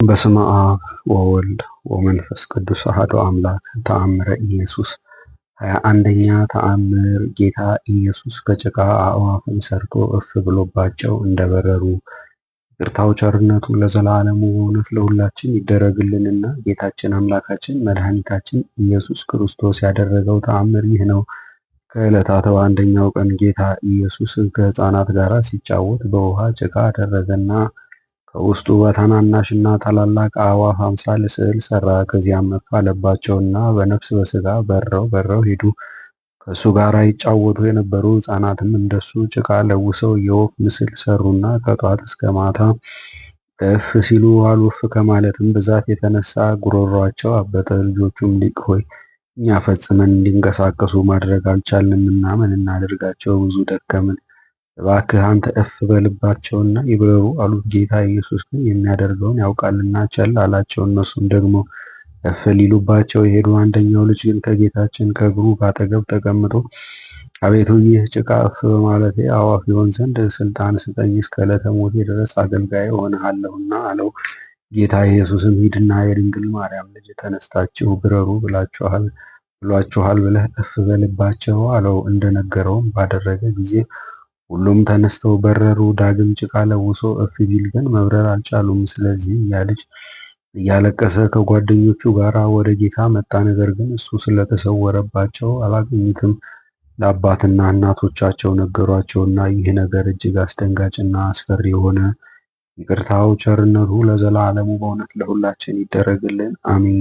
በስመ አብ ወወልድ ወመንፈስ ቅዱስ አሐዱ አምላክ። ተአምረ ኢየሱስ 21ኛ ተአምር። ጌታ ኢየሱስ ከጭቃ አዕዋፍን ሰርቶ እፍ ብሎባቸው እንደበረሩ። ይቅርታው ቸርነቱ ለዘላለሙ በእውነት ለሁላችን ይደረግልንና ጌታችን አምላካችን መድኃኒታችን ኢየሱስ ክርስቶስ ያደረገው ተአምር ይህ ነው። ከዕለታት በአንደኛው ቀን ጌታ ኢየሱስ ከሕፃናት ጋር ሲጫወት በውሃ ጭቃ አደረገና ከውስጡ በታናናሽና ታላላቅ አዕዋፍ አምሳል ስዕል ሰራ። ከዚያም እፍ አለባቸውና በነፍስ በሥጋ በረው ሄዱ። ከእሱ ጋር ይጫወቱ የነበሩ ሕፃናትም እንደሱ ጭቃ ለውሰው የወፍ ምስል ሰሩና ከጧት እስከ ማታ እፍ ሲሉ ዋሉ። እፍ ከማለትም ብዛት የተነሳ ጉሮሯቸው አበጠ። ልጆቹም ሊቅ ሆይ እኛ ፈጽመን እንዲንቀሳቀሱ ማድረግ አልቻልንምና ምን እናድርጋቸው? ብዙ ደከምን። እባክህ አንተ እፍ በልባቸውና ይብረሩ አሉት። ጌታ ኢየሱስ ግን የሚያደርገውን ያውቃልና ቸል አላቸው። እነሱም ደግሞ እፍ ሊሉባቸው የሄዱ። አንደኛው ልጅ ግን ከጌታችን ከእግሩ አጠገብ ተቀምጦ አቤቱ ይህ ጭቃ እፍ በማለቴ አዕዋፍ ይሆን ዘንድ ስልጣን ስጠኝ፣ እስከ ዕለተ ሞቴ ድረስ አገልጋይ እሆንሃለሁና አለው። ጌታ ኢየሱስም ሂድና የድንግል ማርያም ልጅ ተነስታችሁ ብረሩ ብሏችኋል ብለህ እፍ በልባቸው አለው። እንደነገረውም ባደረገ ጊዜ ሁሉም ተነስተው በረሩ። ዳግም ጭቃ ለውሶ እፍ ቢል ግን መብረር አልቻሉም። ስለዚህ ያ ልጅ እያለቀሰ ከጓደኞቹ ጋር ወደ ጌታ መጣ። ነገር ግን እሱ ስለተሰወረባቸው አላገኙትም። ለአባትና እናቶቻቸው ነገሯቸውና ይህ ነገር እጅግ አስደንጋጭና አስፈሪ የሆነ ይቅርታው ቸርነቱ ለዘላለሙ በእውነት ለሁላችን ይደረግልን፣ አሜን።